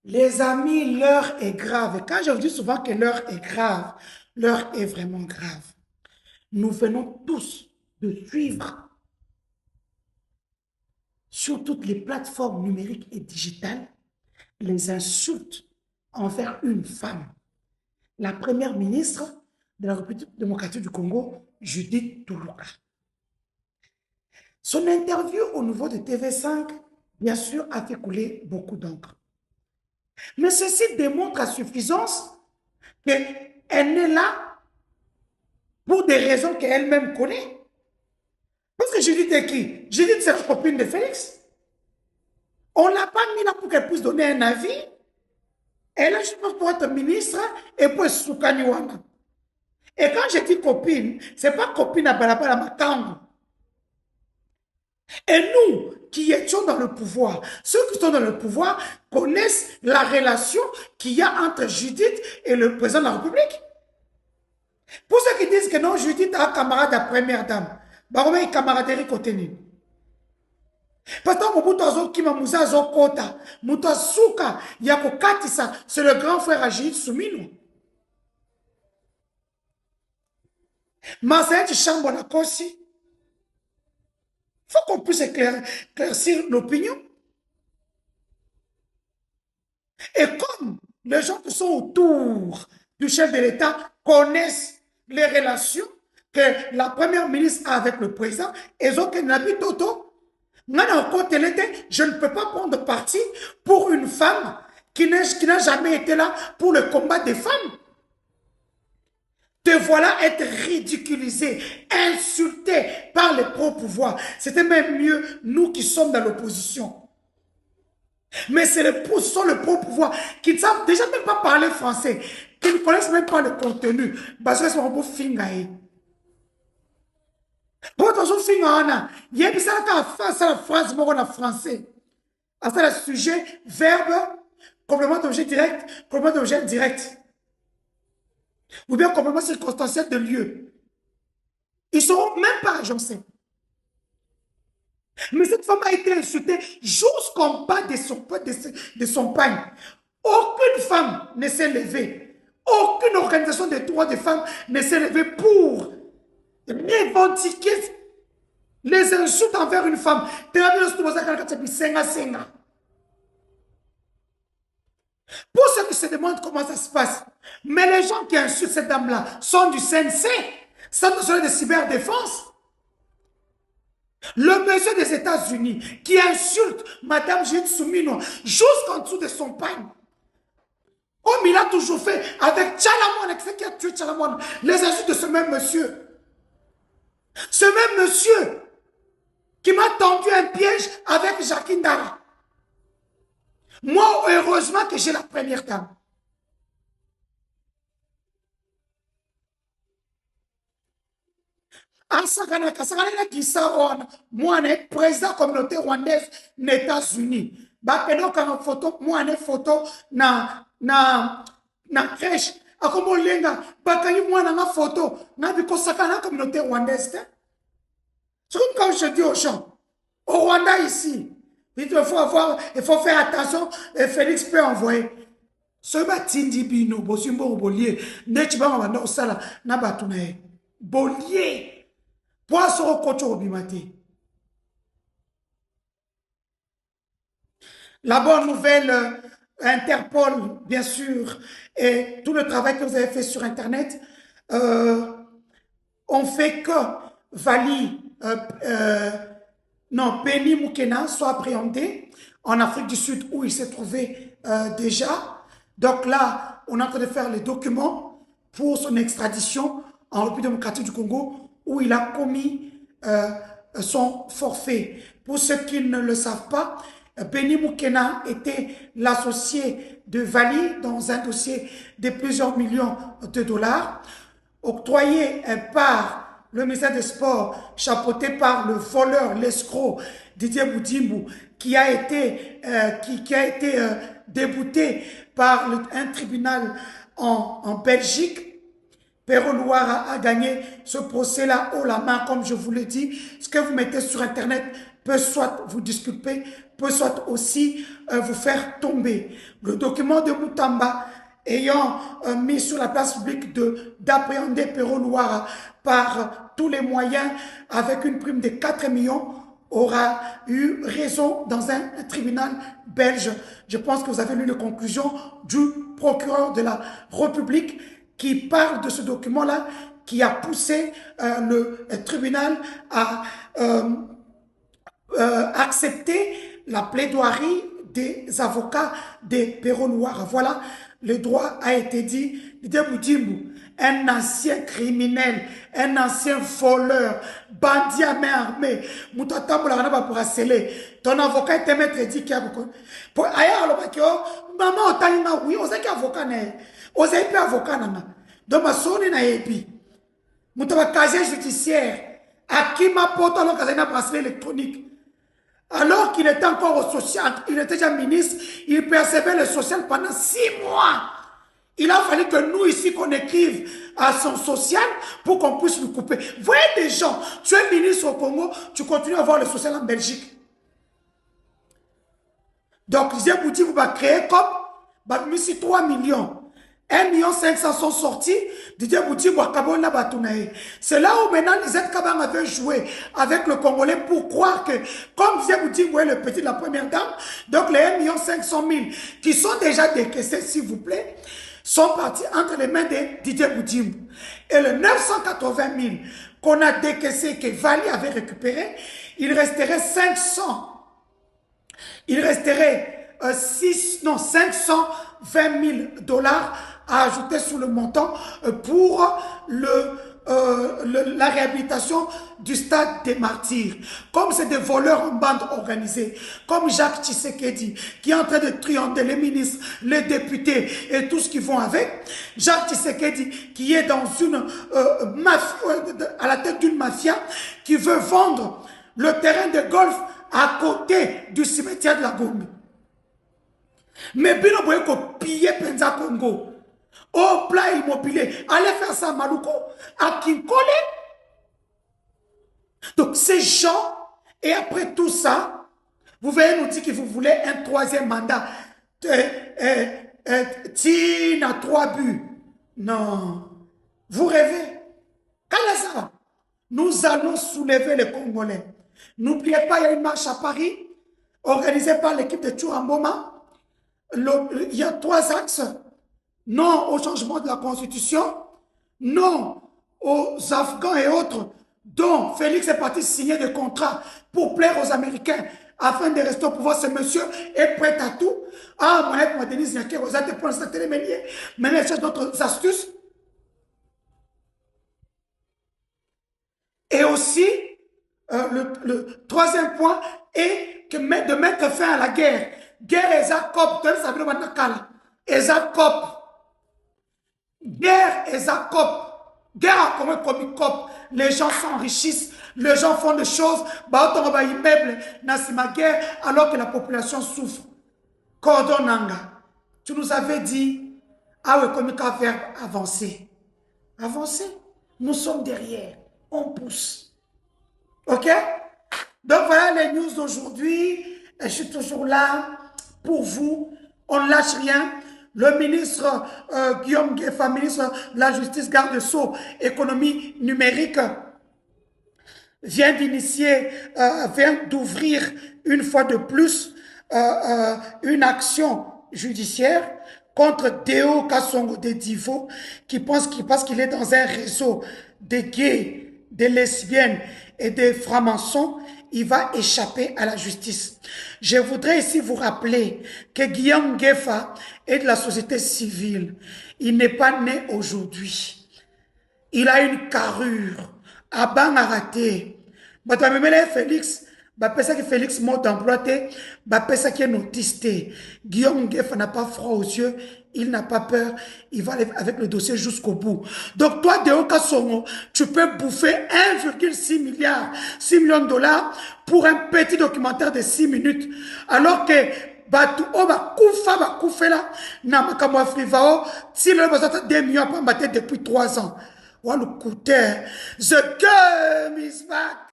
Les amis, l'heure est grave. Et quand je vous dis souvent que l'heure est grave, l'heure est vraiment grave. Nous venons tous de suivre sur toutes les plateformes numériques et digitales les insultes envers une femme, la première ministre de la République démocratique du Congo, Judith Toulouka. Son interview au niveau de TV5, bien sûr, a fait couler beaucoup d'encre. Mais ceci démontre à suffisance qu'elle n'est là pour des raisons qu'elle-même connaît. Parce que Judith est qui? Judith, c'est la copine de Félix. On ne l'a pas mis là pour qu'elle puisse donner un avis. Elle est juste pour être ministre et pour Soukaniwana. Et quand je dis copine, ce n'est pas copine à Balabala Matango. Et nous qui étions dans le pouvoir, ceux qui sont dans le pouvoir connaissent la relation qu'il y a entre Judith et le président de la République. Pour ceux qui disent que non, Judith a un camarade à première dame, Barome est camaraderie côté ni. Parce que Mobutu Azokima Moussa Azokota, Mouta Souka, Yako Katissa, c'est le grand frère à Judith Soumino. Marseille Chambo na Kosi. Il faut qu'on puisse éclaircir l'opinion. Et comme les gens qui sont autour du chef de l'État connaissent les relations que la première ministre a avec le président, et donc Nabi Toto, je ne peux pas prendre parti pour une femme qui n'a jamais été là pour le combat des femmes. Te voilà être ridiculisé, insulté par les pro-pouvoirs. C'était même mieux nous qui sommes dans l'opposition. Mais c'est le pro-pouvoir qui ne savent déjà même pas parler français, qui ne connaissent même pas le contenu. Parce que c'est un peu fingaï. Pour attention, fingaï, il y a la phrase en français. C'est le sujet, verbe, complément d'objet direct, complément d'objet direct. Ou bien complément circonstanciel de lieu. Ils ne seront même pas agencés. Mais cette femme a été insultée jusqu'en bas de son pagne. Aucune femme ne s'est levée. Aucune organisation de droits des femmes ne s'est levée pour revendiquer les insultes envers une femme. Pour ceux qui se demandent comment ça se passe, mais les gens qui insultent cette dame-là sont du CNC, Centre national de cyberdéfense. Le monsieur des États-Unis qui insulte Madame Judith Soumino jusqu'en dessous de son pagne. Comme il a toujours fait avec Tchalamouane, qui a tué Tchalamouane, les insultes de ce même monsieur. Ce même monsieur qui m'a tendu un piège avec Jacqueline Dara. Moi, heureusement que j'ai la première dame. Moi, je suis président de la communauté rwandaise des États-Unis. Je suis photo, moi, je photo na crèche. Akomo lenga, bakani moi na photo, na biko sakana communauté rwandaise. C'est comme quand je dis aux gens, au Rwanda ici, il faut faire attention, et Félix peut envoyer. Ce batindi bino, bosimbo bolier, nechiba mabanda osala na batunae. Bolier. Poisson au bimati. La bonne nouvelle, Interpol, bien sûr, et tout le travail que vous avez fait sur Internet, ont fait que Vali, non, Penny Moukena soit appréhendé en Afrique du Sud où il s'est trouvé déjà. Donc là, on est en train de faire les documents pour son extradition en République démocratique du Congo où il a commis son forfait. Pour ceux qui ne le savent pas, Benny Moukena était l'associé de Vali dans un dossier de plusieurs millions de dollars, octroyé par le ministère des Sports, chapeauté par le voleur, l'escroc Didier Boudimou, qui a été débouté par un tribunal en Belgique. Perro Noir a gagné ce procès-là haut la main, comme je vous l'ai dit. Ce que vous mettez sur Internet, peut soit vous disculper, peut soit aussi vous faire tomber. Le document de Moutamba ayant mis sur la place publique d'appréhender Perrault Louara par tous les moyens avec une prime de 4 millions aura eu raison dans un tribunal belge. Je pense que vous avez lu les conclusions du procureur de la République qui parle de ce document-là, qui a poussé le tribunal à accepter la plaidoirie des avocats des Perrault Louara. Voilà, le droit a été dit. Didier Boudimou, un ancien criminel, un ancien voleur, bandit à main armée, pour harceler. Ton avocat était maître dit qu'il y a beaucoup. Pour ailleurs, maman, oui, on sait qu'il y a avocat, on sait qu'il y a avocat. Donc, ma sonne n'a épi. Mon casier judiciaire, à qui m'a porté le casier bracelet électronique. Alors qu'il était encore au social, il était déjà ministre, il percevait le social pendant 6 mois. Il a fallu que nous ici, qu'on écrive à son social pour qu'on puisse nous couper. Voyez des gens, tu es ministre au Congo, tu continues à avoir le social en Belgique. Donc, j'ai dit, vous va créer comme, bah, 3 millions. 1,5 million sont sortis. Didier Bouti, c'est là où maintenant Lisette Kabang avait joué avec le Congolais pour croire que, comme Didier Bouti, vous voyez le petit de la première dame, donc les 1,5 million qui sont déjà décaissés, s'il vous plaît, sont partis entre les mains de Didier Bouti. Et le 980 000 qu'on a décaissé, que Vali avait récupéré, il resterait 500. Il resterait 520 000 dollars à ajouter sur le montant pour la réhabilitation du stade des martyrs. Comme c'est des voleurs en bande organisée, comme Jacques Tshisekedi, qui est en train de triander les ministres, les députés et tout ce qui vont avec. Jacques Tshisekedi, qui est dans une à la tête d'une mafia, qui veut vendre le terrain de golf à côté du cimetière de la Gombe. Mais bien, on peut piller Penza Congo. Au plat immobilier, allez faire ça à Maluko, à Kinkole. Donc ces gens, et après tout ça, vous voyez nous dire que vous voulez un 3e mandat. Tina 3 buts. Non. Vous rêvez. Quel est ça? Nous allons soulever les Congolais. N'oubliez pas, il y a une marche à Paris, organisée par l'équipe de Touramboma. Il y a 3 axes. Non au changement de la Constitution. Non aux Afghans et autres, dont Félix est parti signer des contrats pour plaire aux Américains afin de rester au pouvoir. Ce monsieur est prêt à tout. Ah, moi, Denise Niaké, vous êtes pour l'instant télémélier. Mais c'est d'autres astuces. Et aussi, le 3e point est que de mettre fin à la guerre. Guerre Ezakop, Ezakop. Guerre Ezakop. Guerre à comme cop. Les gens s'enrichissent, les gens font des choses, immeuble, Nassima guerre, alors que la population souffre. Cordon Nanga, tu nous avais dit, ah oui, comme un verbe avancer. Avancer, nous sommes derrière, on pousse. Ok? Donc voilà les news d'aujourd'hui. Je suis toujours là pour vous. On ne lâche rien. Le ministre Guillaume Gueffa, ministre de la Justice, garde-sceau, économie numérique, vient d'initier, vient d'ouvrir une fois de plus une action judiciaire contre Deo Kassongo de Divo, qui pense qu'il est dans un réseau de gays, de lesbiennes et de francs-maçons, il va échapper à la justice. Je voudrais ici vous rappeler que Guillaume Gueffa est de la société civile. Il n'est pas né aujourd'hui. Il a une carrure. Abang a raté. Félix, Félix mot d'emploi, qui est notiste. Guillaume Gueffa n'a pas froid aux yeux. Il n'a pas peur, il va aller avec le dossier jusqu'au bout. Donc toi, Deo Kassongo, tu peux bouffer 1,6 milliard, 6 millions de dollars pour un petit documentaire de 6 minutes. Alors que Batu Oba Koufa là, Namakamo Frivao, si le besoin 2 millions à battre depuis 3 ans. What le coûter? The game is back.